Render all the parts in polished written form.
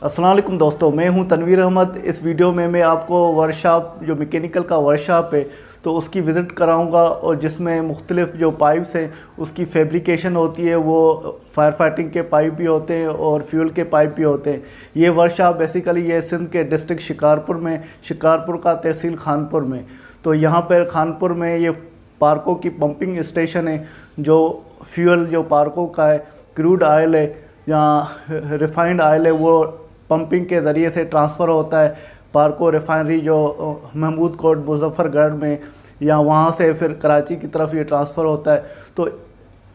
अस्सलाम वालेकुम दोस्तों, मैं हूं तनवीर अहमद। इस वीडियो में मैं आपको वर्कशॉप जो मैकेनिकल का वर्कशॉप है तो उसकी विज़िट कराऊंगा, और जिसमें मुख्तलिफ़ जो पाइप्स हैं उसकी फैब्रिकेशन होती है। वो फायर फाइटिंग के पाइप भी होते हैं और फ्यूल के पाइप भी होते हैं। ये वर्कशॉप बेसिकली ये सिंध के डिस्ट्रिक्ट शिकारपुर में, शिकारपुर का तहसील खानपुर में। तो यहाँ पर खानपुर में ये पार्कों की पंपिंग स्टेशन है। जो फ्यूल जो पार्कों का है, क्रूड ऑयल है या रिफाइंड ऑयल है, वो पंपिंग के ज़रिए से ट्रांसफ़र होता है पार्को रिफाइनरी जो महमूद कोट मुजफ्फरगढ़ में, या वहाँ से फिर कराची की तरफ ये ट्रांसफ़र होता है। तो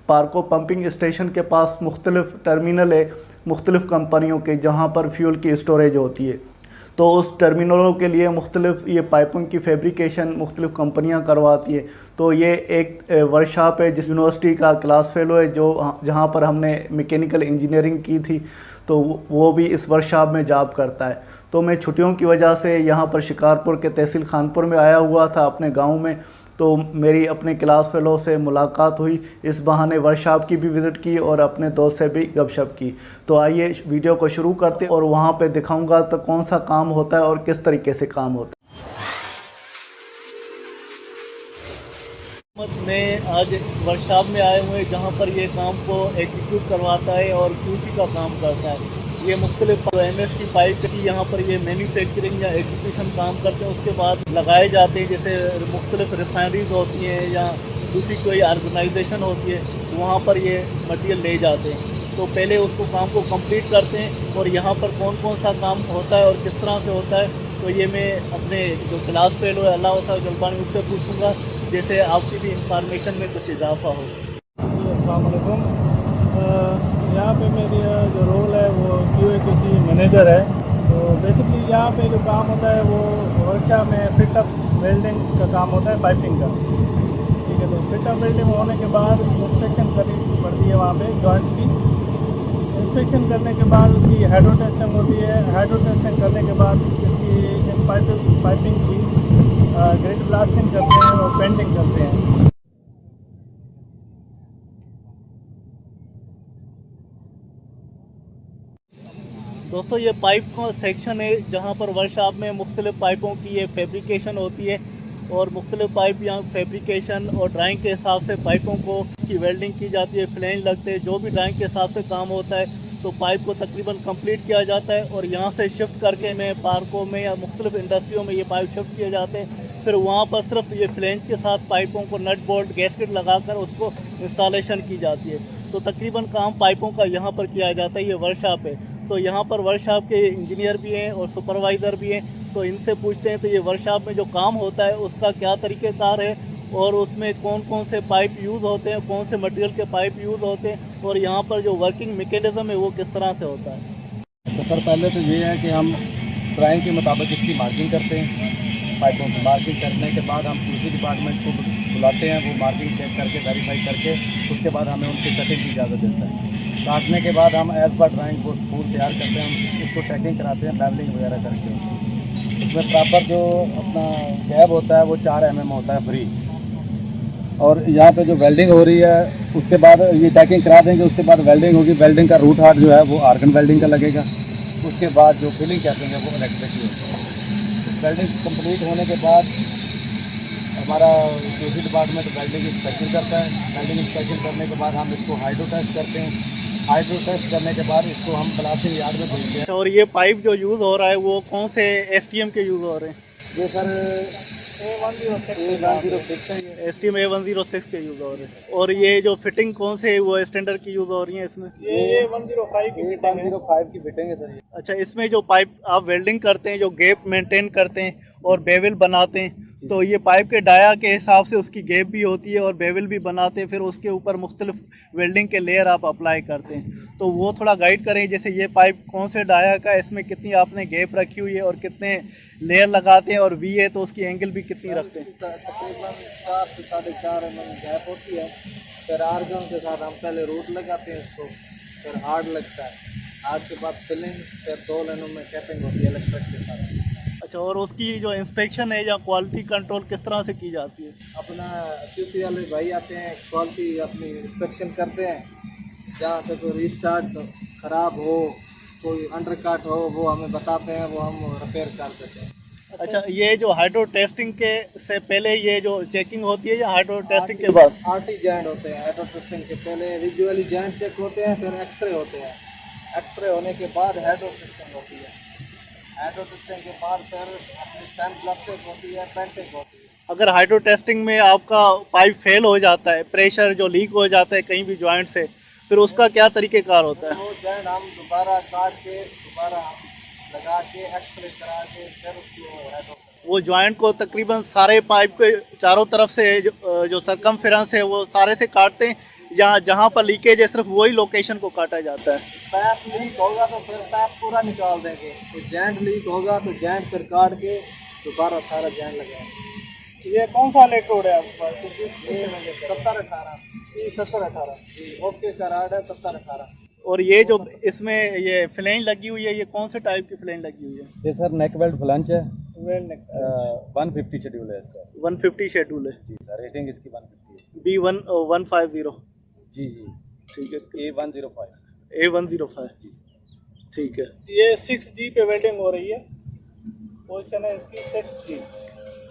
पार्को पंपिंग स्टेशन के पास मुख्तलिफ़ टर्मिनल है मुख्तलिफ़ कंपनियों के, जहाँ पर फ्यूल की स्टोरेज होती है। तो उस टर्मिनलों के लिए मुख्तलिफ़ ये पाइपों की फैब्रिकेशन मुख्तलिफ़ कंपनियां करवाती है। तो ये एक वर्कशॉप है जिस यूनिवर्सिटी का क्लास फेलो है, जो जहाँ पर हमने मैकेनिकल इंजीनियरिंग की थी, तो वो भी इस वर्कशॉप में जॉब करता है। तो मैं छुट्टियों की वजह से यहाँ पर शिकारपुर के तहसील खानपुर में आया हुआ था अपने गाँव में। तो मेरी अपने क्लास फेलो से मुलाकात हुई, इस बहाने वर्कशॉप की भी विज़िट की और अपने दोस्त से भी गपशप की। तो आइए वीडियो को शुरू करते और वहाँ पे दिखाऊंगा तो कौन सा काम होता है और किस तरीके से काम होता है। मैं आज वर्कशॉप में आए हुए जहाँ पर ये काम को एग्जीक्यूट करवाता है और क्यूसी का काम करता है। ये मुख्तलिफ एमएस की पाइप की यहाँ पर ये मैन्युफैक्चरिंग या एग्जीक्यूशन काम करते हैं, उसके बाद लगाए जाते हैं। जैसे मुख्तलिफ रिफाइनरीज होती हैं या दूसरी कोई ऑर्गेनाइजेशन होती है, वहाँ पर ये मटेरियल ले जाते हैं। तो पहले उसको काम को कंप्लीट करते हैं और यहाँ पर कौन कौन सा काम होता है और किस तरह से होता है, तो ये मैं अपने जो क्लास फेलो है अल्लाह गलबानी उससे पूछूंगा, जैसे आपकी भी इंफॉर्मेशन में कुछ इजाफा हो। अस्सलाम वालेकुम। यहाँ पे मेरी जो रोल है वो QA/QC मैनेजर है। तो बेसिकली यहाँ पे जो काम होता है वो वर्कशॉप में फिटअप वेल्डिंग का काम होता है, पाइपिंग का। ठीक है, तो फिटअप वेल्डिंग होने के बाद इंस्पेक्शन करनी पड़ती है वहाँ पे जॉइंट्स की। इंस्पेक्शन करने के बाद उसकी हाइड्रो टेस्टिंग होती है। हाइड्रो टेस्टिंग करने के बाद इसकी पाइपिंग की ग्रिड ब्लास्टिंग करते हैं और पेंटिंग करते हैं। दोस्तों, ये पाइप का सेक्शन है जहाँ पर वर्कशॉप में मुख्तलिफ पाइपों की ये फैब्रिकेशन होती है, और मुख्तलिफ पाइप यहाँ फैब्रिकेशन और ड्राइंग के हिसाब से पाइपों को की वेल्डिंग की जाती है, फ्लेंज लगते हैं, जो भी ड्राइंग के हिसाब से काम होता है। तो पाइप को तकरीबन कंप्लीट किया जाता है और यहाँ से शिफ्ट करके में पार्कों में या मुख्तलिफ इंडस्ट्रियों में ये पाइप शिफ्ट किए जाते हैं। फिर वहाँ पर सिर्फ ये फ्लेंज के साथ पाइपों को नट बोल्ट गैस्केट लगाकर उसको इंस्टॉलेशन की जाती है। तो तकरीबन काम पाइपों का यहाँ पर किया जाता है। ये वर्कशॉप है, तो यहाँ पर वर्कशॉप के इंजीनियर भी हैं और सुपरवाइज़र भी हैं। तो इनसे पूछते हैं तो ये वर्कशॉप में जो काम होता है उसका क्या तरीक़ेकार है, और उसमें कौन कौन से पाइप यूज़ होते हैं, कौन से मटेरियल के पाइप यूज़ होते हैं, और यहाँ पर जो वर्किंग मैकेनिज़्म है वो किस तरह से होता है। तो सर, पहले तो ये है कि हम ड्राइंग के मुताबिक इसकी मार्किंग करते हैं। पाइपों की मार्किंग करने के बाद हम QC डिपार्टमेंट को बुलाते हैं। वो मार्किंग चेक करके वेरीफाई करके उसके बाद हमें उनकी कटिंग की इजाज़त देता है। काटने के बाद हम एज़ पर ड्राइंग को स्पूल तैयार करते हैं, हम उसको टैगिंग कराते हैं लेवलिंग वगैरह करके। उसमें प्रॉपर जो अपना गैप होता है वो 4 mm होता है फ्री। और यहाँ पे जो वेल्डिंग हो रही है उसके बाद ये टैगिंग करा देंगे, उसके बाद वेल्डिंग होगी। वेल्डिंग का रूट हार्ट जो है वो आर्गन वेल्डिंग का लगेगा। उसके बाद जो फिलिंग कहते हैं वो इलेक्ट्रिक की होगी। वेल्डिंग कंप्लीट होने के बाद हमारा QC डिपार्टमेंट वेल्डिंग इंस्पेक्शन करता है। वेल्डिंग इंस्पेक्शन करने के बाद हम इसको हाइड्रो टेस्ट करते हैं। हाइड्रो टेस्ट करने के बाद इसको हम ब्लास्टिंग यार्ड में भेजते हैं। और ये पाइप जो यूज़ हो रहा है वो कौन से STM के यूज़ हो रहे हैं? ये सर A106 है। STM A106 के यूज़ हो रहे हैं। और ये जो फिटिंग कौन से वो स्टैंडर्ड की यूज़ हो रही है इसमें? ये 105 की फिटिंग है सर। अच्छा, इसमें जो पाइप आप वेल्डिंग करते हैं, जो गैप मेंटेन करते हैं और बेवल बनाते हैं, तो ये पाइप के डाया के हिसाब से उसकी गैप भी होती है और बेवल भी बनाते हैं। फिर उसके ऊपर मुख्तलिफ वेल्डिंग के लेयर आप अप्लाई करते हैं, तो वो थोड़ा गाइड करें। जैसे ये पाइप कौन से डाया का, इसमें कितनी आपने गैप रखी हुई है और कितने लेयर लगाते हैं, और V है तो उसकी एंगल भी कितनी रखते हैं? तकरीबन 4 से 4.5 mm गैप होती है। फिर आर्गन के साथ हम पहले रूट लगाते हैं इसको, फिर हार्ड लगता है। हार्ड के बाद फिलिंग, फिर 2 लाइनों में कैपिंग होती है इलेक्ट्रिक के साथ। अच्छा, और उसकी जो इंस्पेक्शन है या क्वालिटी कंट्रोल किस तरह से की जाती है? अपना QC वाले भाई आते हैं, क्वालिटी अपनी इंस्पेक्शन करते हैं। जहाँ से कोई रीस्टार्ट ख़राब हो कोई अंडर कट हो वो हमें बताते हैं, वो हम रिपेयर कर देते हैं। अच्छा, ये जो हाइड्रो टेस्टिंग के से पहले ये जो चेकिंग होती है या हाइड्रो टेस्टिंग के बाद? आरटी जॉइंट होते हैं, हाइड्रो टेस्टिंग के पहले विजुअली जॉइंट चेक होते हैं, फिर एक्सरे होते हैं, एक्सरे होने के बाद हाइड्रो टेस्टिंग होती है, हाइड्रो टेस्टिंग के बाद फिर अपनी सैंड ब्लास्टिंग होती है, पेंटिंग होती है। अगर हाइड्रो टेस्टिंग में आपका पाइप फेल हो जाता है, प्रेशर जो लीक हो जाता है कहीं भी जॉइंट से, फिर उसका क्या तरीक़ेकार होता है? वो जॉइंट हम दोबारा काट के दोबारा लगा के एक्सरे करा के फिर उसको हाइड्रो, वो जॉइंट को तकरीबन सारे पाइप के चारों तरफ से जो सरकमफेरेंस है वो सारे से काटते हैं, या जहाँ पर लीकेज है सिर्फ वही लोकेशन को काटा जाता है? पैप लीक होगा तो फिर पैप पूरा निकाल देंगे, तो जॉइंट लीक होगा तो जॉइंट फिर काट के दोबारा सारा जॉइंट लगाएंगे। ये कौन सा इलेक्ट्रोड है आपके पास? 70-18 जी, ओके का राड है 70-18। और ये जो इसमें ये फ्लेंज लगी हुई है, ये कौन से टाइप की फ्लेंज लगी हुई है? ये सर नेक वेल्ड फ्लंच है, वेल नेक 150 शेड्यूल है इसका। 150 शेड्यूल है जी सर, रेटिंग इसकी 150 है। B150। जी जी, ठीक है। A105। A105। जी ठीक है। ये 6G पे वेल्डिंग हो रही है, पोजीशन है इसकी 6G,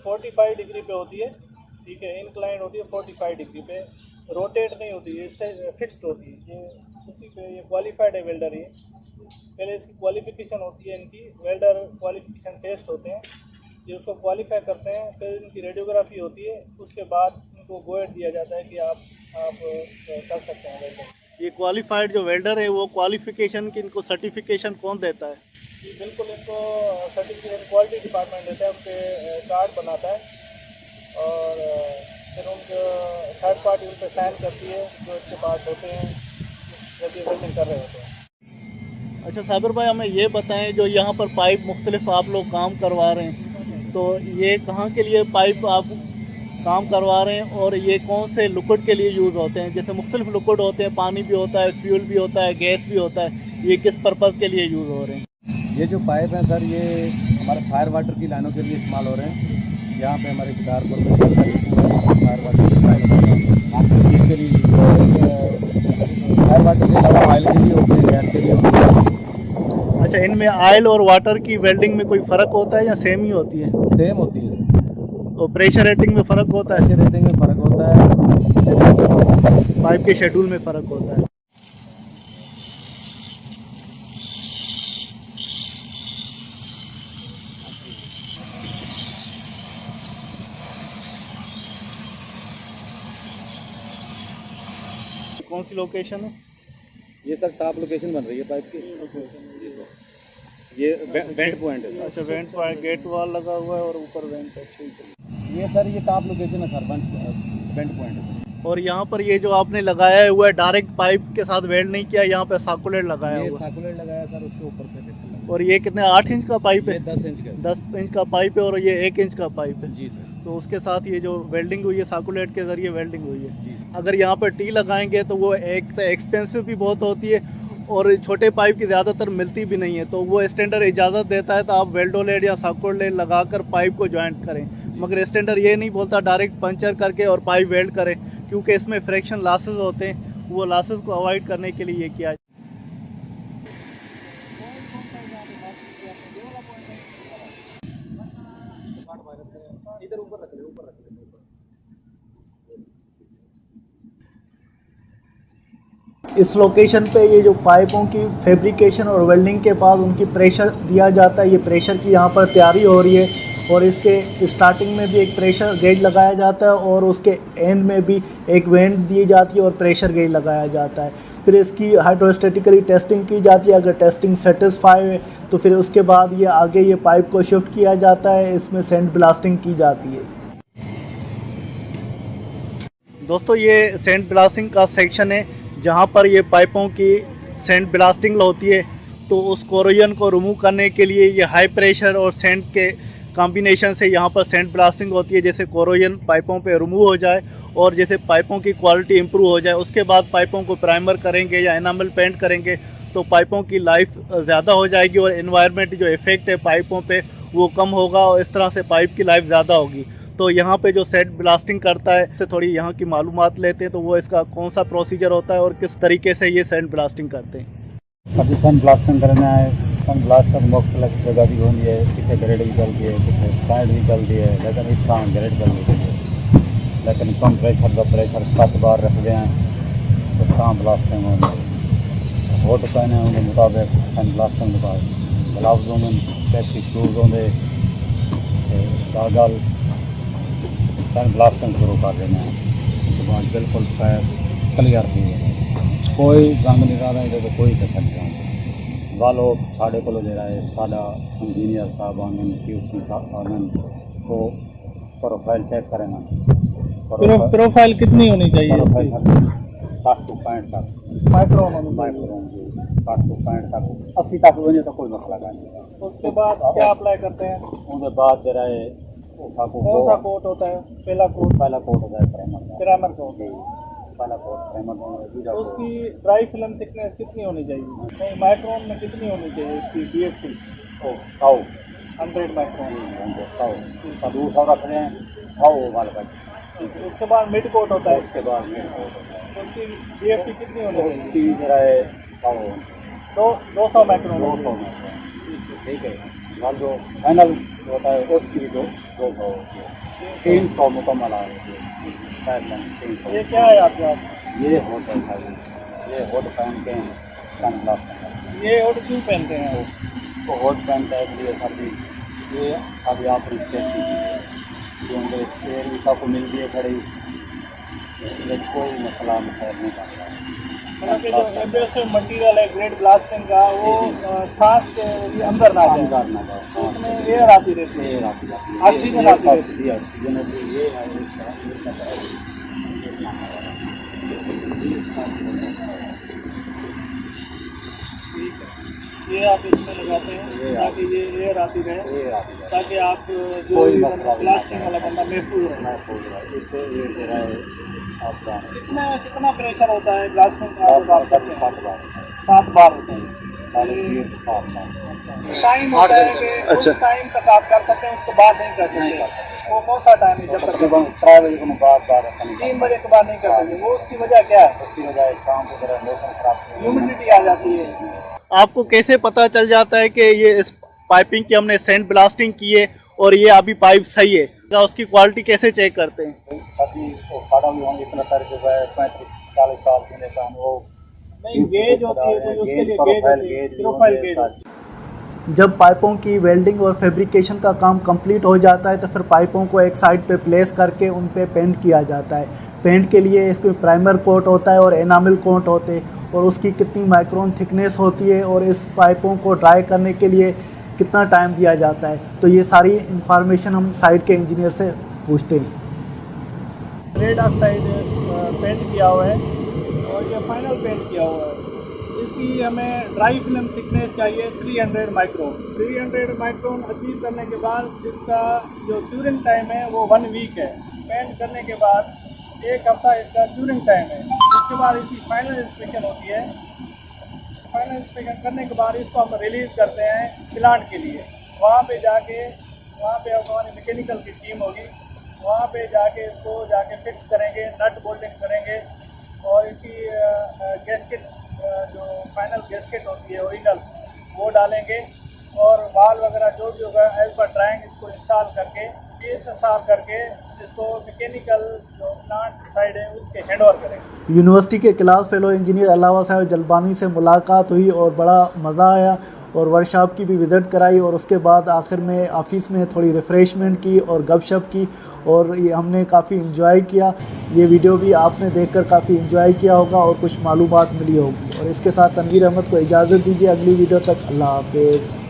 45 डिग्री पे होती है, ठीक है, इंक्लाइन होती है 45 डिग्री पे, रोटेट नहीं होती है, इससे फिक्स्ड होती है। ये उसी पे ये क्वालिफाइड है वेल्डर। ये पहले इसकी क्वालिफिकेशन होती है, इनकी वेल्डर क्वालिफिकेशन टेस्ट होते हैं, ये उसको क्वालिफाई करते हैं, फिर इनकी रेडियोग्राफी होती है, उसके बाद इनको गोएड दिया जाता है कि आप कर सकते हैं वेल्डर। ये क्वालिफाइड जो वेल्डर है वो क्वालिफिकेशन की इनको सर्टिफिकेशन कौन देता है? जी बिल्कुल, इनको सर्टिफिकेट क्वालिटी डिपार्टमेंट देता है, उनके कार्ड बनाता है, और फिर उनको थर्ड पार्टी उन पर साइन करती है जो इसके पास होते हैं जब ये वेल्डिंग कर रहे होते हैं। अच्छा साबिर भाई, हमें ये बताएं, जो यहाँ पर पाइप मुख्तलिफ आप लोग काम करवा रहे हैं, तो ये कहाँ के लिए पाइप आप काम करवा रहे हैं, और ये कौन से लिक्विड के लिए यूज़ होते हैं? जैसे मुख्तलिफ लिक्विड होते हैं, पानी भी होता है, फ्यूल भी होता है, गैस भी होता है, ये किस पर्पज़ के लिए यूज़ हो रहे हैं? ये जो पाइप हैं सर, ये हमारे फायर वाटर की लाइनों के लिए इस्तेमाल हो रहे हैं। यहाँ पे हमारे किदारपुर में फायर वाटर की लाइनों इसके लिए फायर वाटर के अलावा ऑयल के लिए होते हैं, गैस के लिए होते हैं। अच्छा, इनमें ऑयल और वाटर की वेल्डिंग में कोई फ़र्क होता है या सेम ही होती है? सेम होती है सर। और प्रेशर रेटिंग में फ़र्क होता है? ऐसे रेटिंग में फ़र्क होता है, पाइप के शेड्यूल में फ़र्क होता है। कौन सी लोकेशन है? ये सर टॉप लोकेशन बन रही है पाइप की। जी सर, ये वेंट पॉइंट है। अच्छा, वेंट पॉइंट, गेट वॉल लगा हुआ है और ऊपर वेंट है, ठीक है। ये सर, ये टॉप लोकेशन है सर, वेंट पॉइंट है। और यहाँ पर ये जो आपने लगाया हुआ है, डायरेक्ट पाइप के साथ वेल्ड नहीं किया, यहाँ पे सर्कुलेट लगाया ये हुआ है। सर्कुलेट लगाया सर, उसके ऊपर पे और ये कितने 8 इंच का पाइप है? 10 इंच का। 10 इंच का पाइप है, और ये 1 इंच का पाइप है। जी सर। तो उसके साथ ये जो वेल्डिंग हुई है, सर्कुलेट के ज़रिए वेल्डिंग हुई है। जी। अगर यहाँ पर टी लगाएंगे तो वो एक तो एक्सपेंसिव भी बहुत होती है, और छोटे पाइप की ज़्यादातर मिलती भी नहीं है, तो वो स्टैंडर्ड इजाज़त देता है तो आप वेल्डोलेट या सर्कुलेट लगाकर पाइप को ज्वाइंट करें, मगर स्टैंडर्ड ये नहीं बोलता डायरेक्ट पंचर करके और पाइप वेल्ड करें, क्योंकि इसमें फ्रैक्शन लॉसेस होते हैं, वो लॉसेस को अवॉइड करने के लिए ये किया। इधर ऊपर रख ले, ऊपर रख ले। इस लोकेशन पे ये जो पाइपों की फैब्रिकेशन और वेल्डिंग के बाद उनकी प्रेशर दिया जाता है, ये प्रेशर की यहाँ पर तैयारी हो रही है, और इसके स्टार्टिंग में भी एक प्रेशर गेज लगाया जाता है, और उसके एंड में भी एक वेंट दी जाती है और प्रेशर गेज लगाया जाता है। फिर इसकी हाइड्रोस्टैटिकली टेस्टिंग की जाती है, अगर टेस्टिंग सेटिस्फाई है तो फिर उसके बाद ये आगे ये पाइप को शिफ्ट किया जाता है, इसमें सैंड ब्लास्टिंग की जाती है। दोस्तों, ये सैंड ब्लास्टिंग का सेक्शन है, जहाँ पर ये पाइपों की सैंड ब्लास्टिंग होती है। तो उस कोरोजन को रिमूव करने के लिए ये हाई प्रेशर और सैंड के कॉम्बिनेशन से यहाँ पर सैंड ब्लास्टिंग होती है, जैसे कोरोजन पाइपों पे रिमूव हो जाए और जैसे पाइपों की क्वालिटी इंप्रूव हो जाए। उसके बाद पाइपों को प्राइमर करेंगे या एनामल पेंट करेंगे तो पाइपों की लाइफ ज़्यादा हो जाएगी, और एनवायरनमेंट जो इफ़ेक्ट है पाइपों पे वो कम होगा, और इस तरह से पाइप की लाइफ ज़्यादा होगी। तो यहाँ पे जो सैंड ब्लास्टिंग करता है, इससे थोड़ी यहाँ की मालूमात लेते हैं, तो वो इसका कौन सा प्रोसीजर होता है और किस तरीके से ये सैंड ब्लास्टिंग करते हैं। अभी सन ब्लास्टिंग करना है। सन ब्लास्टिंग मुख्तलिफ जगह भी होती है, कितने ग्रेड भी चलती है, कितने साइड भी चलती है, लेकिन इस तरह ग्रेड चलती है। लेकिन कम प्रेशर का प्रेशर 7 बार रखते हैं तो कहाँ ब्लास्टिंग होती है। वोट कहने उनके मुताबिक सन ब्लास्टिंग मुताबिक ग्लव्स होंगे, सेफ्टी शूज़ होंगे, गल सन ब्लास्टिंग शुरू कर देना है। उसके बाद बिल्कुल पैर क्लियर हो गया, कोई गंद नहीं रहा है, तो कोई कसर नहीं रहा। वालो साढ़े को जो है साढ़ा इंजीनियर साहब आंगन QC आंगन को प्रोफाइल चेक करेंगे। प्रोफाइल कितनी होनी चाहिए? प्रोफाइल 60 to 65 तक माइक्रोन। 60 to 65 तक 80 तक होने तो कोई मसला नहीं। उसके बाद क्या अप्लाई करते हैं? उसके बाद जो है कौन सा कोट होता है? पहला कोट होता है प्राइमर कोट। पहला कोट प्राइमर होता है। उसकी ड्राई फिल्म थिकनेस कितनी होनी चाहिए? नहीं, माइक्रोन में कितनी होनी चाहिए इसकी DFT? 100 माइक्रोन। 100 200 रख रहे हैं 100 वाले। उसके बाद मिड कोट होता है। उसके बाद उसकी DFT कितनी होनी चाहिए? उसकी जो है 200 माइक्रोन। 200 ठीक है। मान जो फाइनल होता है उसकी 200 होती है। 300 मुकम्मल आ रही है। ये क्या है आपके पास? ये होट है, ये होट पहनते हैं सन ब्लास्ट। ये होट क्यों पहनते हैं? तो होट पहनता है इसलिए सर्दी ये अभी आप सेफ्टी क्योंकि एयर भी सबको मिलती है खड़ी, इसलिए कोई मसला मसैल नहीं कर रहा है। मतलब कि जो एब्रेसिव मटीरियल है ग्रेड ब्लास्टिंग का वो सांस के अंदर ना जाए, तो उसमें एयर आती रहती है, ऑक्सीजन आती रहती है। ये है इस तरह ये आप इसमें लगाते हैं ताकि ये एयर आती रहे, ताकि आप जो कोई ब्लास्टिंग वाला बंदा महफूज रहे। इससे ये जो है आपका कितना प्रेशर होता है ब्लास्टिंग का? 7 बार होता है। टाइम होता है कि अच्छा। उस टाइम तक आप कर सकते हैं, उसके बाद नहीं कर सकते। वो कौन सा टाइम है जब तक? 3 बजे के बाद 3 बजे के बाद नहीं कर सकते। वो उसकी वजह क्या है? उसकी वजह शाम को जरा मौसम खराब, ह्यूमिडिटी आ जाती है। आपको कैसे पता चल जाता है कि ये इस पाइपिंग की हमने सैंड ब्लास्टिंग की है और ये अभी पाइप सही है? उसकी क्वालिटी कैसे चेक करते हैं? अभी वो खाड़ा भी होंगे इतना तर जो है 35-40 साल के लिए वो नहीं, गेज होती है तो उसके लिए प्रोफाइल गेज। जब पाइपों की वेल्डिंग और फैब्रिकेशन का काम कंप्लीट हो जाता है तो फिर पाइपों को एक साइड पे प्लेस करके उन पे पेंट किया जाता है। पेंट के लिए इसमें प्राइमर कोट होता है और एनामिल कोट होते हैं, और उसकी कितनी माइक्रोन थिकनेस होती है और इस पाइपों को ड्राई करने के लिए कितना टाइम दिया जाता है, तो ये सारी इंफॉर्मेशन हम साइट के इंजीनियर से पूछते हैं। रेड ऑक्साइड पेंट किया हुआ है और ये फाइनल पेंट किया हुआ है। इसकी हमें ड्राई फिल्म थिकनेस चाहिए 300 माइक्रोन। 300 माइक्रोन अचीव करने के बाद इसका जो क्यूरिंग टाइम है वो 1 वीक है। पेंट करने के बाद 1 हफ्ता इसका क्यूरिंग टाइम है। इसके बाद इसकी फाइनल इंस्पेक्शन होती है। फाइनल इंस्पेक्शन करने के बाद इसको हम रिलीज़ करते हैं प्लांट के लिए। वहाँ पे हमारी मैकेनिकल की टीम होगी, वहाँ पे जाके इसको फिक्स करेंगे, नट बोल्टिंग करेंगे और इसकी गैस्केट जो फाइनल गैस्केट होती है ओरिजिनल वो डालेंगे और वाल वगैरह जो भी होगा एज पर ड्राइंग इसको इंस्टॉल करके इसको मैकेनिकल जो प्लांट साइड है उसके हैंड ओवर करेंगे। यूनिवर्सिटी के क्लास फेलो इंजीनियर अलावा साहब जलबानी से मुलाकात हुई और बड़ा मज़ा आया और वर्कशॉप की भी विज़िट कराई, और उसके बाद आखिर में ऑफिस में थोड़ी रिफ़्रेशमेंट की और गपशप की, और ये हमने काफ़ी इंजॉय किया। ये वीडियो भी आपने देखकर काफ़ी इंजॉय किया होगा और कुछ मालूमात मिली होगी। और इसके साथ तनवीर अहमद को इजाज़त दीजिए, अगली वीडियो तक अल्लाह हाफ़िज़।